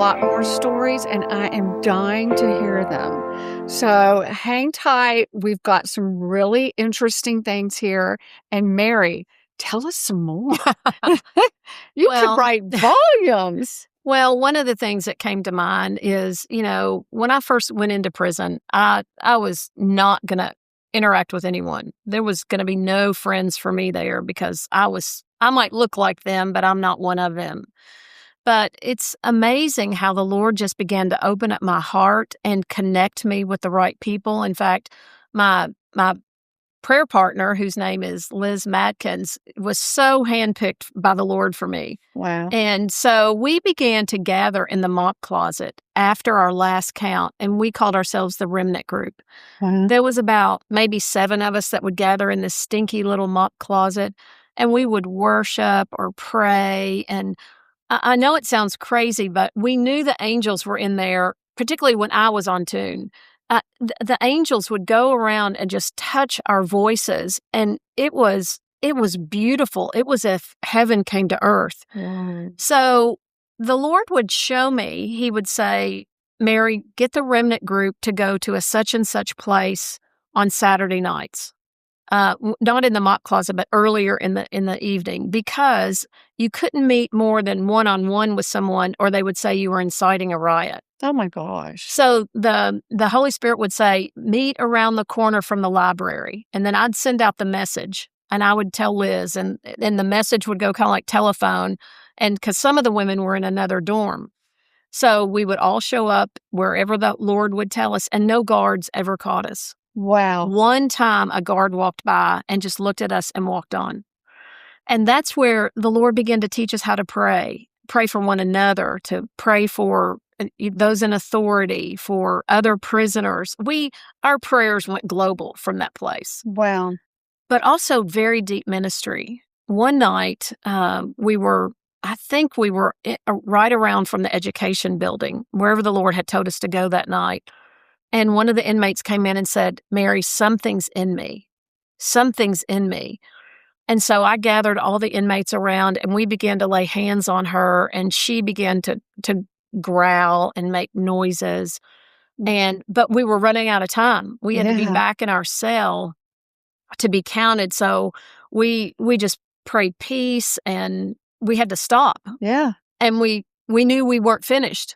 lot more stories, and I am dying to hear them. So hang tight. We've got some really interesting things here. And Mary, tell us some more. You could write volumes. Well, one of the things that came to mind is, when I first went into prison, I was not going to interact with anyone. There was going to be no friends for me there because I might look like them, but I'm not one of them. But it's amazing how the Lord just began to open up my heart and connect me with the right people. In fact, my prayer partner, whose name is Liz Madkins, was so handpicked by the Lord for me. Wow. And so we began to gather in the mop closet after our last count, and we called ourselves the Remnant Group. Wow. There was about maybe 7 of us that would gather in this stinky little mop closet, and we would worship or pray. And I know it sounds crazy, but we knew the angels were in there, particularly when I was on tune. The angels would go around and just touch our voices, and it was beautiful. It was as if heaven came to earth. Wow. So the Lord would show me. He would say, Mary, get the Remnant Group to go to a such and such place on Saturday nights. Not in the mop closet, but earlier in the evening, because you couldn't meet more than one-on-one with someone, or they would say you were inciting a riot. Oh my gosh. So the Holy Spirit would say, meet around the corner from the library. And then I'd send out the message, and I would tell Liz, and the message would go kind of like telephone, and because some of the women were in another dorm. So we would all show up wherever the Lord would tell us, and no guards ever caught us. Wow. One time a guard walked by and just looked at us and walked on. And that's where the Lord began to teach us how to pray for one another, to pray for those in authority, for other prisoners. Our prayers went global from that place. Wow. But also very deep ministry. One night, we were right around from the education building, wherever the Lord had told us to go that night. And one of the inmates came in and said, Mary, something's in me. Something's in me. And so I gathered all the inmates around, and we began to lay hands on her, and she began to growl and make noises. But we were running out of time. We had to be back in our cell to be counted. So we just prayed peace, and we had to stop. Yeah. And we knew we weren't finished.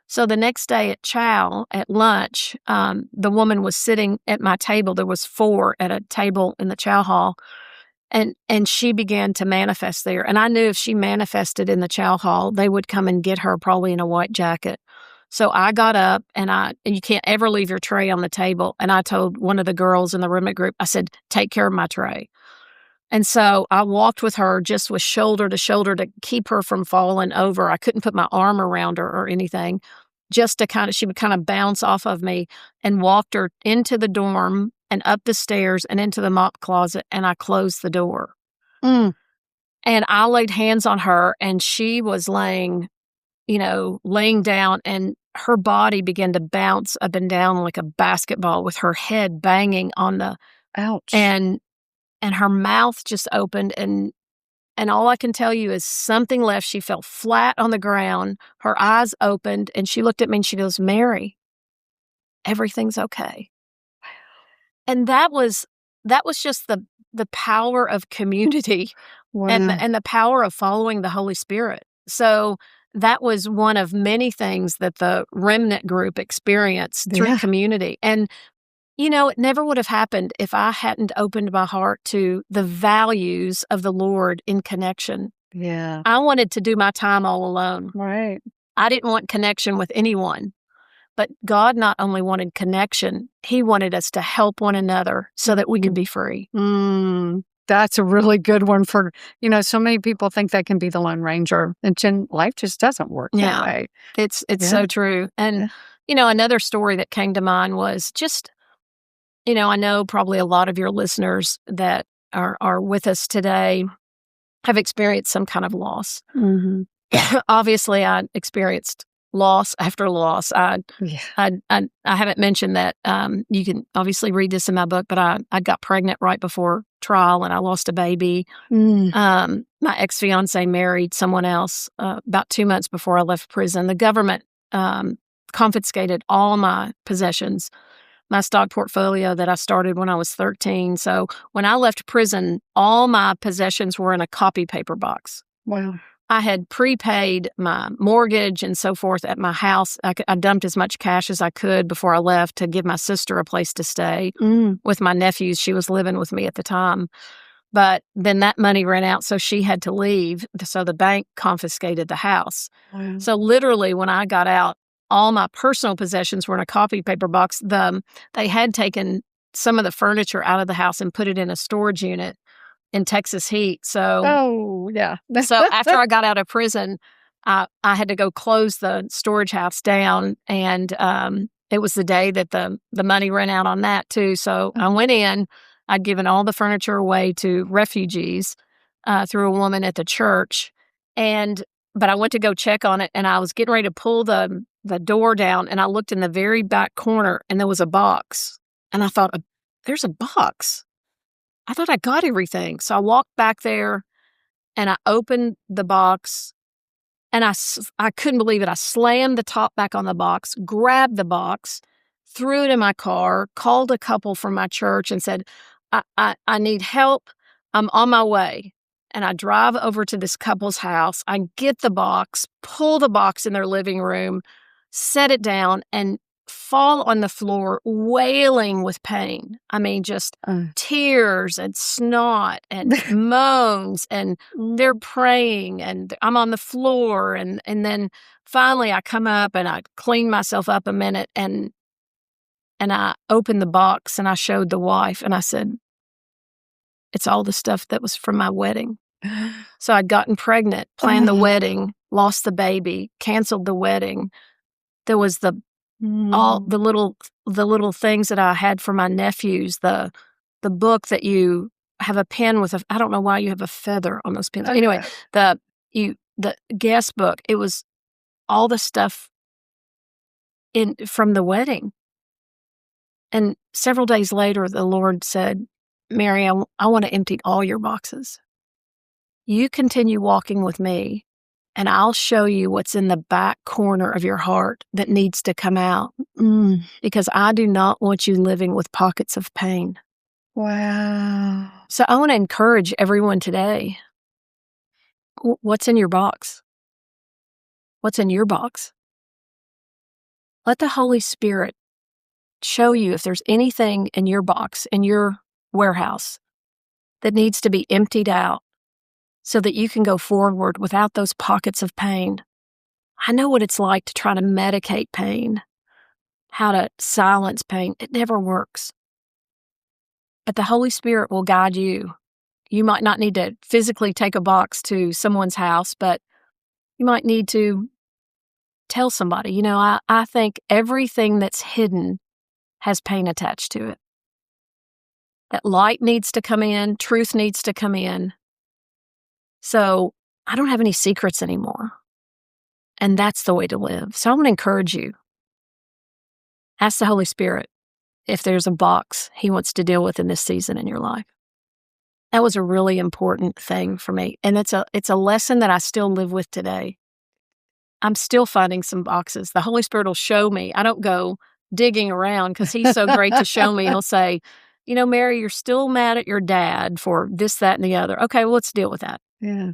So the next day at chow, at lunch, the woman was sitting at my table. There was 4 at a table in the chow hall, and she began to manifest there. And I knew if she manifested in the chow hall, they would come and get her probably in a white jacket. So I got up, and you can't ever leave your tray on the table. And I told one of the girls in the Remnant Group, I said, take care of my tray. And so I walked with her just with shoulder to shoulder to keep her from falling over. I couldn't put my arm around her or anything, just to she would kind of bounce off of me, and walked her into the dorm and up the stairs and into the mop closet, and I closed the door. Mm. And I laid hands on her, and she was laying down, and her body began to bounce up and down like a basketball with her head banging on the... Ouch. And her mouth just opened, and all I can tell you is something left. She fell flat on the ground. Her eyes opened, and she looked at me and she goes, Mary, everything's okay. And that was just the power of community. Wow. and the power of following the Holy Spirit. So that was one of many things that the Remnant Group experienced through community. And it never would have happened if I hadn't opened my heart to the values of the Lord in connection. Yeah. I wanted to do my time all alone. Right. I didn't want connection with anyone. But God not only wanted connection, He wanted us to help one another so that we could be free. That's a really good one for, so many people think they can be the Lone Ranger. And life just doesn't work that way. It's so true. And, another story that came to mind was just... I know probably a lot of your listeners that are with us today have experienced some kind of loss. Mm-hmm. Obviously, I experienced loss after loss. I haven't mentioned that. You can obviously read this in my book, but I got pregnant right before trial, and I lost a baby. My ex-fiance married someone else about 2 months before I left prison. The government confiscated all my possessions, my stock portfolio that I started when I was 13. So when I left prison, all my possessions were in a copy paper box. Wow. I had prepaid my mortgage and so forth at my house. I dumped as much cash as I could before I left to give my sister a place to stay with my nephews. She was living with me at the time. But then that money ran out, so she had to leave. So the bank confiscated the house. Wow. So literally, when I got out, all my personal possessions were in a copy paper box. They had taken some of the furniture out of the house and put it in a storage unit in Texas heat. Oh, yeah. So after I got out of prison, I had to go close the storage house down, and it was the day that the money ran out on that too. So I went in. I'd given all the furniture away to refugees through a woman at the church, but I went to go check on it, and I was getting ready to pull the door down, and I looked in the very back corner, and there was a box, and I thought, "There's a box. I thought I got everything." So I walked back there, and I opened the box, and I couldn't believe it. I slammed the top back on the box, grabbed the box, threw it in my car, called a couple from my church and said, I need help. I'm on my way. And I drive over to this couple's house. I get the box, pull the box in their living room, set it down, and fall on the floor wailing with pain. I mean, just tears and snot and moans, and they're praying, and I'm on the floor. And then finally I come up and I clean myself up a minute, and I opened the box and I showed the wife and I said, "It's all the stuff that was from my wedding." So I'd gotten pregnant, planned the wedding, lost the baby, canceled the wedding. There was all the little things that I had for my nephews, the book that you have a pen with I don't know why you have a feather on those pens. Anyway, the guest book, it was all the stuff from the wedding. And several days later, the Lord said, "Mary, I want to empty all your boxes. You continue walking with me, and I'll show you what's in the back corner of your heart that needs to come out, because I do not want you living with pockets of pain." Wow. So I want to encourage everyone today. What's in your box? What's in your box? Let the Holy Spirit show you if there's anything in your box, in your warehouse, that needs to be emptied out so that you can go forward without those pockets of pain. I know what it's like to try to medicate pain, how to silence pain. It never works. But the Holy Spirit will guide you. You might not need to physically take a box to someone's house, but you might need to tell somebody. I think everything that's hidden has pain attached to it. That light needs to come in, truth needs to come in. So I don't have any secrets anymore. And that's the way to live. So I want to encourage you. Ask the Holy Spirit if there's a box He wants to deal with in this season in your life. That was a really important thing for me. And it's a lesson that I still live with today. I'm still finding some boxes. The Holy Spirit will show me. I don't go digging around because He's so great to show me. He'll say, "Mary, you're still mad at your dad for this, that, and the other." Okay, well, let's deal with that. Yeah.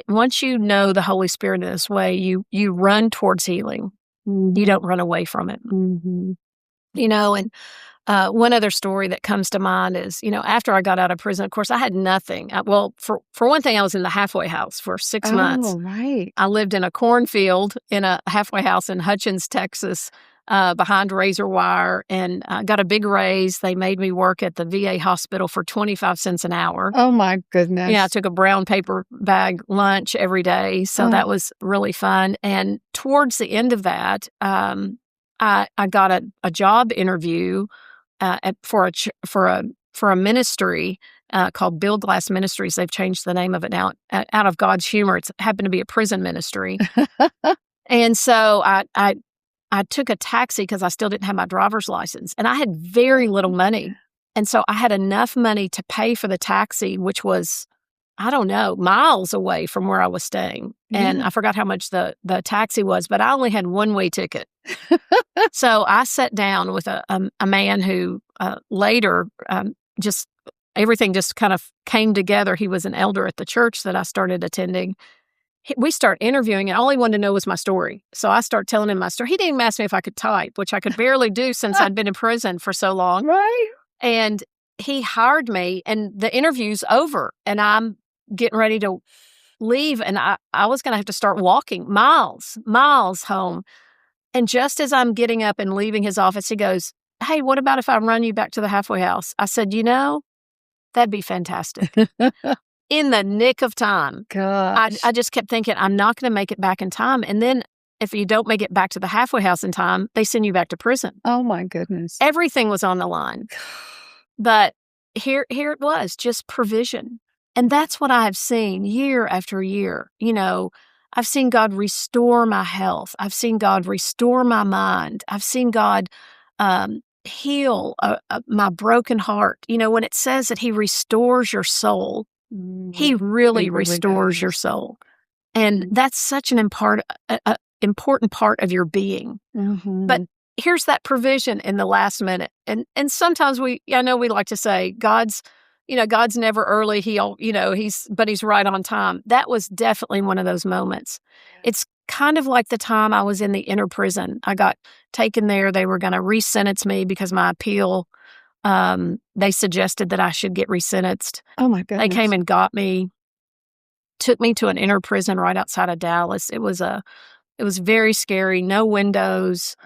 Once you know the Holy Spirit in this way, you run towards healing. You don't run away from it. And one other story that comes to mind is, after I got out of prison, of course, I had nothing. For one thing, I was in the halfway house for 6 months. Oh, right. I lived in a cornfield in a halfway house in Hutchins, Texas, behind razor wire, and got a big raise. They made me work at the VA hospital for 25 cents an hour. Oh, my goodness. Yeah, I took a brown paper bag lunch every day, so that was really fun. And towards the end of that, I got a job interview for a ministry called Bill Glass Ministries. They've changed the name of it now. Out of God's humor, it's happened to be a prison ministry. And so I took a taxi because I still didn't have my driver's license, and I had very little money. And so I had enough money to pay for the taxi, which was, I don't know, miles away from where I was staying. And Yeah. I forgot how much the taxi was, but I only had one-way ticket. So I sat down with a man who later just everything just kind of came together. He was an elder at the church that I started attending. We start interviewing, and all he wanted to know was my story. So I start telling him my story. He didn't even ask me if I could type, which I could barely do since I'd been in prison for so long. Right. And he hired me, and the interview's over, and I'm getting ready to leave, and I was going to have to start walking miles home. And just as I'm getting up and leaving his office, he goes, "Hey, what about if I run you back to the halfway house?" I said, that'd be fantastic. In the nick of time. Gosh. I just kept thinking, I'm not going to make it back in time. And then if you don't make it back to the halfway house in time, they send you back to prison. Oh, my goodness. Everything was on the line. But here it was, just provision. And that's what I have seen year after year. I've seen God restore my health. I've seen God restore my mind. I've seen God heal my broken heart. When it says that He restores your soul, He really restores your soul. And that's such an important part of your being. Mm-hmm. But here's that provision in the last minute. And sometimes I know we like to say God's never early. He's right on time. That was definitely one of those moments. It's kind of like the time I was in the inner prison. I got taken there. They were going to re-sentence me because my appeal, they suggested that I should get re-sentenced. Oh, my goodness. They came and got me, took me to an inner prison right outside of Dallas. It was very scary. No windows,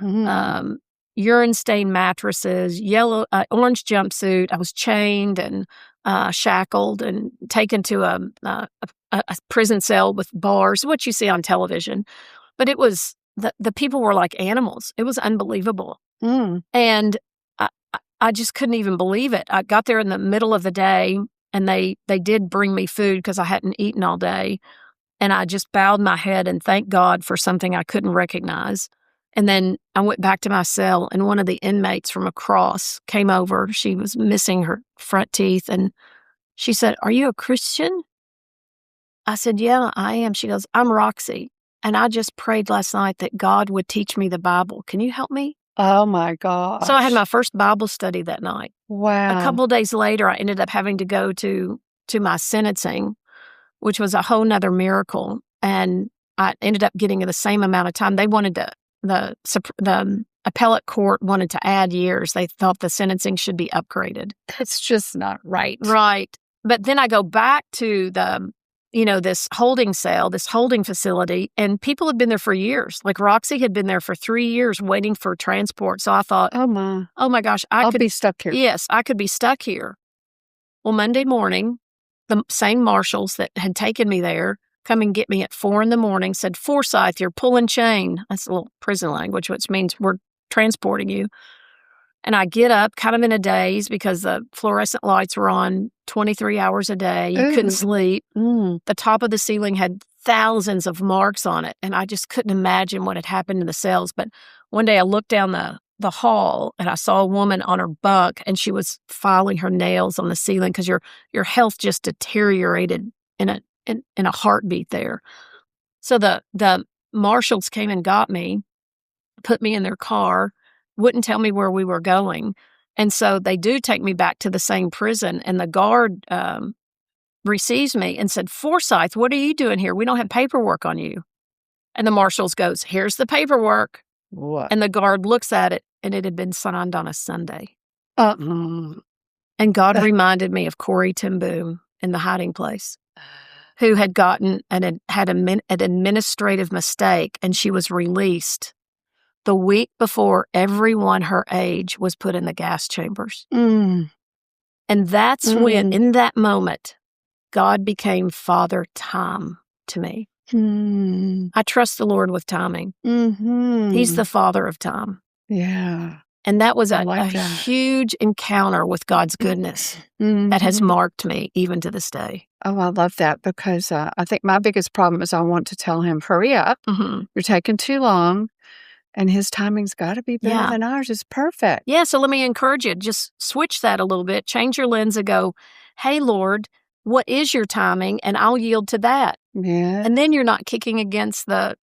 urine-stained mattresses, orange jumpsuit. I was chained and shackled and taken to a prison cell with bars, what you see on television. But it was, the people were like animals. It was unbelievable. And I just couldn't even believe it. I got there in the middle of the day, and they did bring me food because I hadn't eaten all day. And I just bowed my head and thanked God for something I couldn't recognize. And then I went back to my cell, and one of the inmates from across came over. She was missing her front teeth, and she said, "Are you a Christian?" I said, "Yeah, I am." She goes, "I'm Roxy, and I just prayed last night that God would teach me the Bible. Can you help me?" Oh, my gosh. So I had my first Bible study that night. Wow. A couple of days later, I ended up having to go to my sentencing, which was a whole nother miracle. And I ended up getting the same amount of time. They wanted the appellate court wanted to add years. They thought the sentencing should be upgraded. That's just not right. Right. But then I go back to this holding cell, this holding facility, and people had been there for years. Like Roxy had been there for 3 years waiting for transport. So I thought, oh my gosh, I could be stuck here. Yes, I could be stuck here. Well, Monday morning, the same marshals that had taken me there come and get me at 4 a.m, said, "Forsythe, you're pulling chain." That's a little prison language, which means we're transporting you. And I get up kind of in a daze because the fluorescent lights were on 23 hours a day. You couldn't sleep. The top of the ceiling had thousands of marks on it, and I just couldn't imagine what had happened to the cells. But one day I looked down the hall, and I saw a woman on her bunk, and she was filing her nails on the ceiling because your health just deteriorated in a heartbeat there. So the marshals came and got me, put me in their car, wouldn't tell me where we were going. And so they do take me back to the same prison, and the guard receives me and said, "Forsythe, what are you doing here? We don't have paperwork on you." And the marshals goes, "Here's the paperwork." What? And the guard looks at it, and it had been signed on a Sunday. And God reminded me of Corrie ten Boom in The Hiding Place, who had gotten an administrative mistake, and she was released the week before everyone her age was put in the gas chambers. And that's when, in that moment, God became Father Time to me. I trust the Lord with timing. He's the Father of time. Yeah. And that was a like that. huge encounter with God's goodness that has marked me even to this day. Oh, I love that because I think my biggest problem is I want to tell him, hurry up. You're taking too long. And his timing's got to be better than ours. It's perfect. Yeah, so let me encourage you. Just switch that a little bit. Change your lens and go, "Hey, Lord, what is your timing, and I'll yield to that. Yeah. And then you're not kicking against the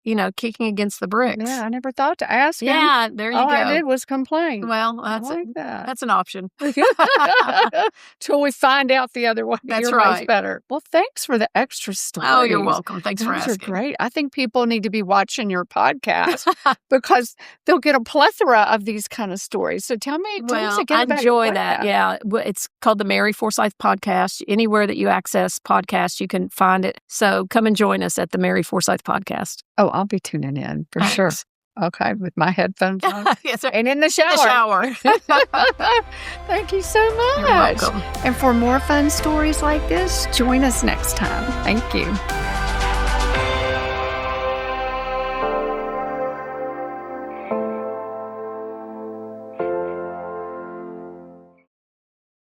bricks. Yeah, I never thought to ask him. Yeah, there you All go. I did was complain. Well, I like that. that's an option. Till we find out the other way. That's Your way's right. better. Well, thanks for the extra stories. Oh, you're welcome. Thanks for Those asking. are great. I think people need to be watching your podcast because they'll get a plethora of these kind of stories. So tell us again I about your enjoy that. podcast. Yeah. It's called the Mary Forsythe Podcast. Anywhere that you access podcasts, you can find it. So come and join us at the Mary Forsythe Podcast. Oh, I'll be tuning in for sure. Okay, with my headphones on. Yes, sir. And in the shower. Thank you so much. You're welcome. And for more fun stories like this, join us next time. Thank you.